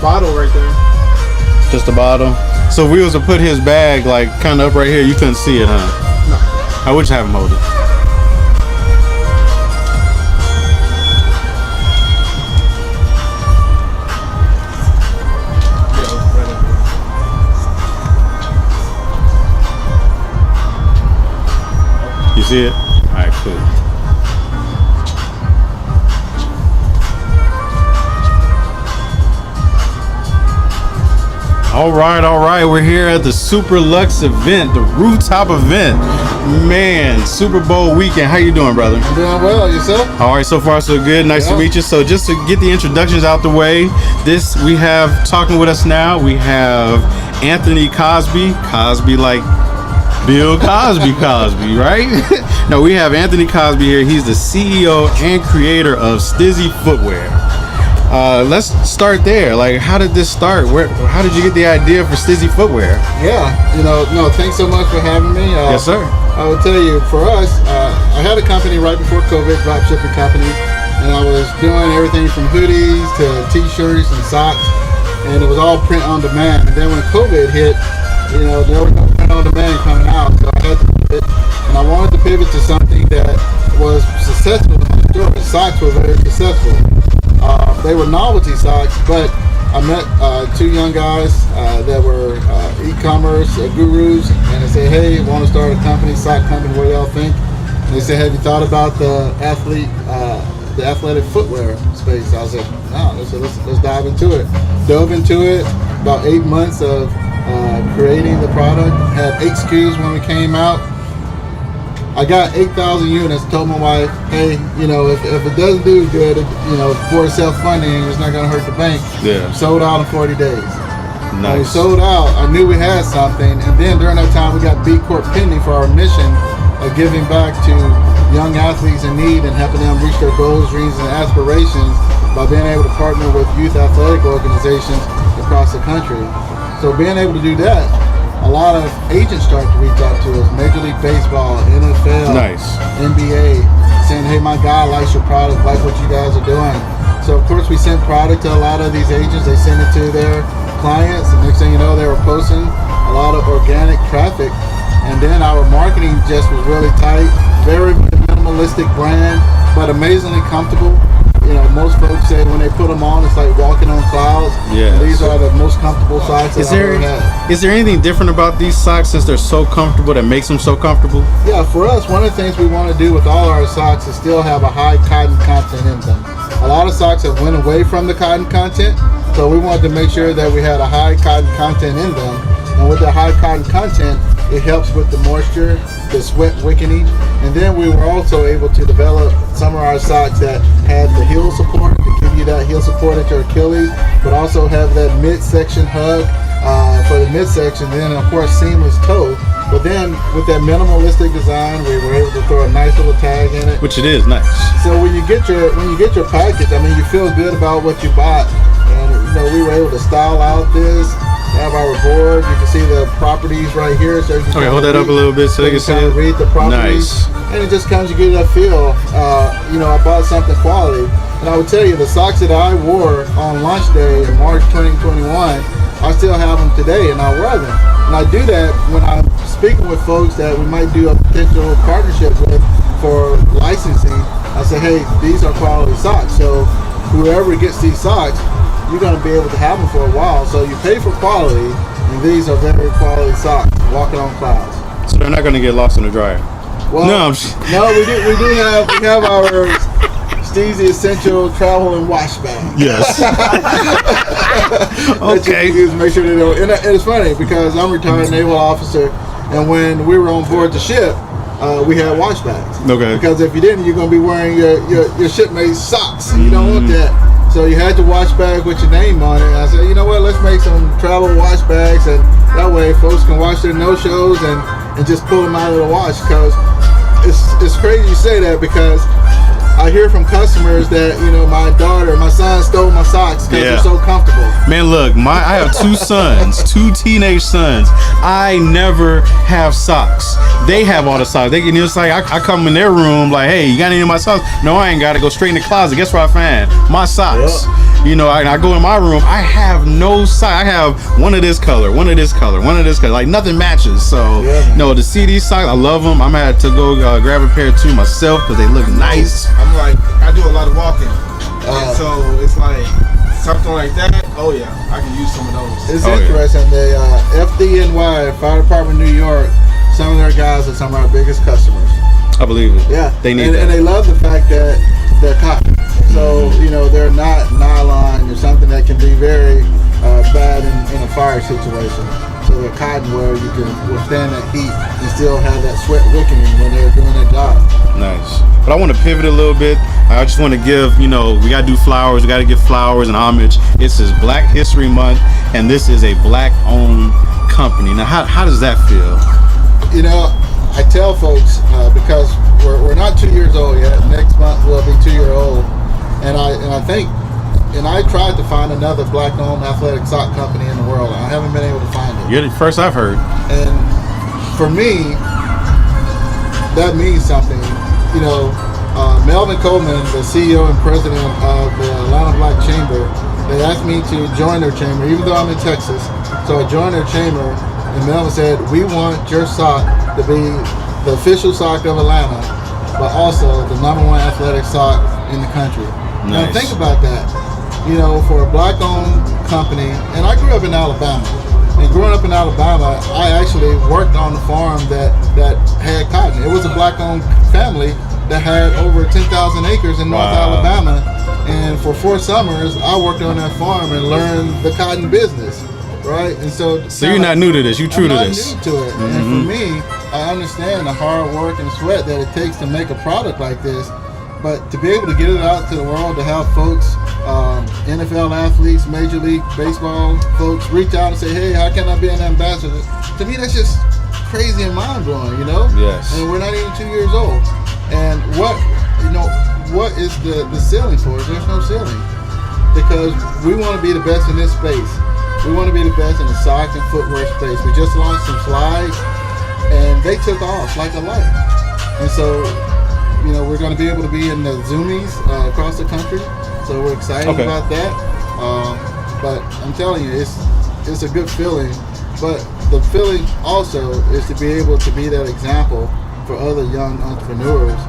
bottle right there. Just a bottle. So if we was to put his bag like kind of up right here, you couldn't see it, huh? No. I would just have him hold it. You see it? All right, cool. All right. We're here at the Super Lux event, the rooftop event. Man, Super Bowl weekend. How you doing, brother? I'm doing well. Yourself? All right, so far so good. Nice to meet you. So just to get the introductions out the way, we have talking with us now. We have Anthony Cosby. Cosby like Bill Cosby, right? No, we have Anthony Cosby here. He's the CEO and creator of STZY Footwear. Let's start there. Like, how did this start? How did you get the idea for STZY Footwear? Yeah, thanks so much for having me. Yes, sir. I will tell you, for us, I had a company right before COVID, drop shipping company, and I was doing everything from hoodies to t-shirts and socks, and it was all print on demand. And then when COVID hit, there was no print on demand coming out, so I had to pivot, and I wanted to pivot to something that was successful in my store. Socks were very successful. They were novelty socks, but I met two young guys that were e-commerce gurus, and they said, "Hey, I want to start a company, sock company. What do y'all think?" And they said, "Have you thought about the athletic footwear space?" I was like, "No." They said, "Let's dive into it." Dove into it. About 8 months of creating the product. Had 8 SKUs when we came out. I got 8,000 units. Told my wife, "Hey, if it doesn't do good, for self-funding, it's not going to hurt the bank." Yeah. Sold out in 40 days. Nice. When we sold out, I knew we had something. And then during that time, we got B Corp pending for our mission of giving back to young athletes in need and helping them reach their goals, dreams, and aspirations by being able to partner with youth athletic organizations across the country. So being able to do that, a lot of agents start to reach out to us, Major League Baseball, NFL, Nice. NBA, saying, "Hey, my guy likes your product, like what you guys are doing." So of course we sent product to a lot of these agents. They send it to their clients, and next thing you know, they were posting a lot of organic traffic. And then our marketing just was really tight, very minimalistic brand, but amazingly comfortable. Most folks say when they put them on, it's like walking on clouds. Yeah. These are the most comfortable socks that I've ever had. Is there anything different about these socks since they're so comfortable that makes them so comfortable? Yeah, for us, one of the things we want to do with all our socks is still have a high cotton content in them. A lot of socks have went away from the cotton content, so we wanted to make sure that we had a high cotton content in them. And with the high cotton content, it helps with the moisture, the sweat wicking. And then we were also able to develop some of our socks that had the heel support to give you that heel support at your Achilles, but also have that midsection hug for the midsection. Then of course seamless toe. But then with that minimalistic design, we were able to throw a nice little tag in it. Which it is nice. So when you get your package, you feel good about what you bought. And we were able to style out this. Have our board. You can see the properties right here. So you can hold that up a little bit so they can see it. Read the properties. Nice. And it just comes, you get that feel. I bought something quality. And I would tell you, the socks that I wore on launch day in March 2021, I still have them today, and I wear them. And I do that when I'm speaking with folks that we might do a potential partnership with for licensing. I say, "Hey, these are quality socks. So whoever gets these socks, you're going to be able to have them for a while. So you pay for quality, and these are very quality socks, walking on clouds." So they're not going to get lost in the dryer. Well, no, we have our STZY Essential Travel and Wash Bag. Yes. Okay. You use to make sure they don't. And it's funny because I'm a retired naval officer, and when we were on board the ship, we had wash bags. Okay. Because if you didn't, you're going to be wearing your shipmate's socks, and you don't want that. So you had to wash bag with your name on it. And I said, you know what, let's make some travel wash bags, and that way folks can wash their no-shows and just pull them out of the wash. Because it's crazy you say that, because I hear from customers that, my son stole my socks because they're so comfortable. Man, look, I have two sons, two teenage sons. I never have socks. They have all the socks. It's like I come in their room like, hey, you got any of my socks? No, I ain't got to go straight in the closet. Guess what I find? My socks. Yep. You know, I go in my room. I have no socks. I have one of this color, one of this color, one of this color. Like nothing matches. So no, to see these socks, I love them. I'm gonna have to go grab a pair too myself because they look nice. I'm like, I do a lot of walking, and so it's like something like that. Oh yeah, I can use some of those. It's interesting. The FDNY, Fire Department New York, some of their guys are some of our biggest customers. I believe it. Yeah, they need that. And they love the fact that they're cotton. So, you know, they're not nylon or something that can be very bad in a fire situation. So they're cotton where you can withstand that heat and still have that sweat wicking when they're doing their job. Nice. But I want to pivot a little bit. I just want to give, you know, we got to do flowers. We got to give flowers and homage. This is Black History Month, and this is a Black-owned company. Now, how does that feel? You know, I tell folks, because we're not 2 years old yet. Next month we'll be 2 years old. And I tried to find another Black-owned athletic sock company in the world. I haven't been able to find it. You're the first I've heard. And for me, that means something. You know, Melvin Coleman, the CEO and president of the Atlanta Black Chamber, they asked me to join their chamber, even though I'm in Texas. So I joined their chamber, and Melvin said, "We want your sock to be the official sock of Atlanta, but also the #1 athletic sock in the country." Nice. Now think about that. You know, for a Black-owned company, and I grew up in Alabama. And growing up in Alabama, I actually worked on the farm that had cotton. It was a Black-owned family that had over 10,000 acres in North Alabama. And for 4 summers, I worked on that farm and learned the cotton business, right? And so you're not new to this. You're true to I'm this. not new to it. Mm-hmm. And for me, I understand the hard work and sweat that it takes to make a product like this. But to be able to get it out to the world, to have folks, NFL athletes, Major League Baseball folks reach out and say, "Hey, how can I be an ambassador?" To me, that's just crazy and mind-blowing, you know? Yes. And we're not even 2 years old. And what is the ceiling for it? There's no ceiling. Because we want to be the best in this space. We want to be the best in the sock and footwear space. We just launched some slides, and they took off like a light. And so, you know, we're going to be able to be in the Zoomies across the country, so we're excited about that. But I'm telling you, it's a good feeling. But the feeling also is to be able to be that example for other young entrepreneurs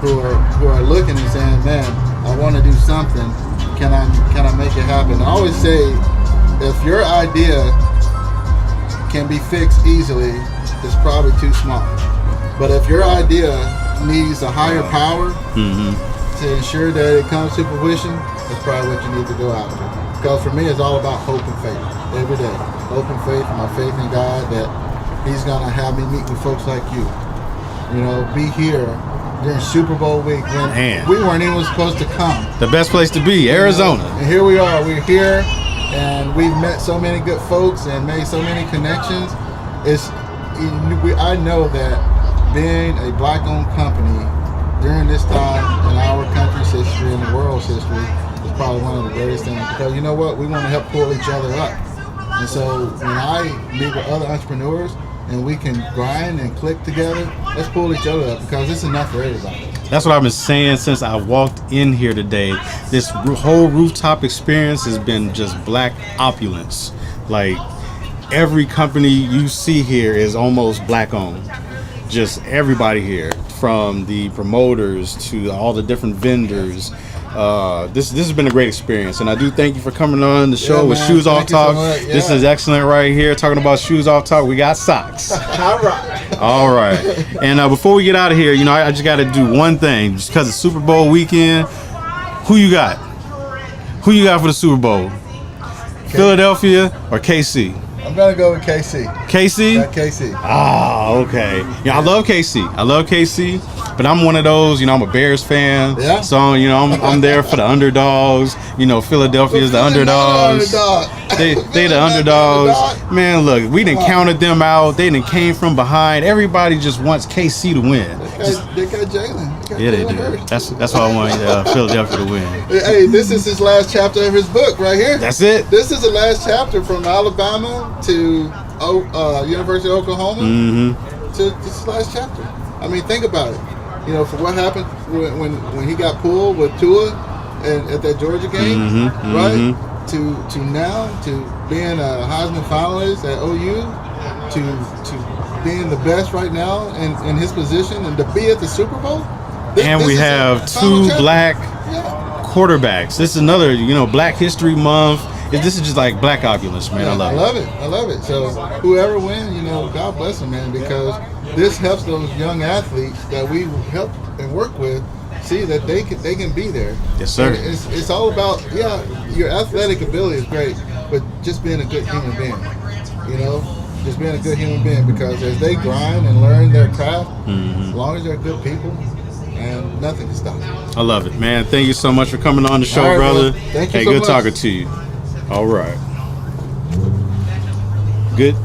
who are looking and saying, "Man, I want to do something. Can I make it happen?" I always say, if your idea can be fixed easily, it's probably too small. But if your idea needs a higher power to ensure that it comes to fruition, that's probably what you need to go after. Because for me, it's all about hope and faith every day. Hope and faith, my faith in God that He's gonna have me meet with folks like you. You know, be here during Super Bowl week when we weren't even supposed to come. The best place to be, Arizona. And here we are. We're here, and we've met so many good folks and made so many connections. I know that being a Black-owned company during this time in our country's history and the world's history is probably one of the greatest things, because you know what? We want to help pull each other up. And so when I meet with other entrepreneurs and we can grind and click together, let's pull each other up, because it's enough for everybody. That's what I've been saying since I walked in here today. This whole rooftop experience has been just Black opulence. Like, every company you see here is almost Black-owned. Just everybody here, from the promoters to all the different vendors. This has been a great experience, and I do thank you for coming on the show with Shoes Off Talk. So This is excellent right here. Talking about Shoes Off Talk, we got socks. All right. And before we get out of here, you know, I just got to do one thing, just because it's Super Bowl weekend. Who you got? Who you got for the Super Bowl? Philadelphia or KC? I'm gonna go with KC. KC? Yeah, KC. Ah, okay. Yeah, I love KC, but I'm one of those. You know, I'm a Bears fan. Yeah. So you know, I'm there for the underdogs. You know, Philadelphia's the underdogs. They the underdogs. Man, look, we done counted them out. They done came from behind. Everybody just wants KC to win. They got Jalen. Yeah, they do. That's why I want Philadelphia to win. Hey, this is his last chapter of his book right here. That's it. This is the last chapter from Alabama to University of Oklahoma to this is the last chapter. I mean, think about it. You know, for what happened when he got pulled with Tua at that Georgia game, right? To now to being a Heisman finalist at OU, to being the best right now in his position, and to be at the Super Bowl. And we have two black quarterbacks. This is another, Black History Month. This is just like black opulence, man. Yeah, I love it. I love it. So whoever wins, God bless them, man, because this helps those young athletes that we help and work with see that they can be there. Yes, sir. And it's all about your athletic ability is great, but just being a good human being. Just being a good human being, because as they grind and learn their craft, as long as they're good people, and nothing can stop them. I love it, man. Thank you so much for coming on the show, right, brother. Thank you hey, so good much. talking to you. All right. Good.